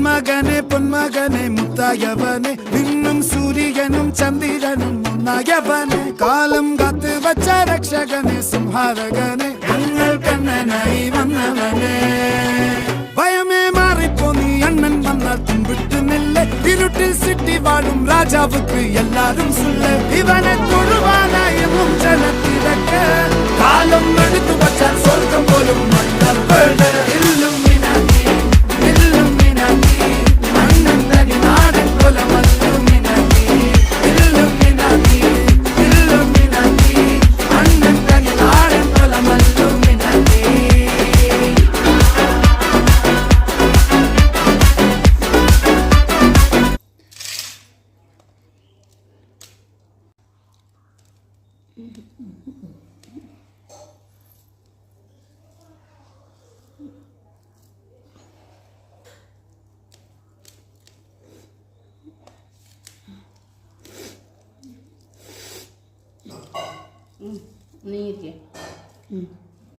മകനെ പൊന്മകനെ മുത്തായവനെ നിന്നും സൂര്യനും ചന്ദ്രനും ഒന്നായവനെ കാലം കാത്ത് വച്ച രക്ഷകനെ സംഹാരകനെ ഞങ്ങൾ കണ്ണനായി വന്നവനെ ഭയമേ മാറിപ്പോ നീ അണ്ണൻ വന്നാൽ തുമ്പിട്ടുന്നില്ല ഇരുട്ടിൽ സിറ്റി വാഴും രാജാവുക്ക് എല്ലാരും സുല്ല ഇവനെ തൊഴുവാനായും ജനത്തിരക്ക് കാലം എടുത്തു വച്ചാൽ സ്വർഗം പോലും മണ്ണ നീ ഇരിക്കുക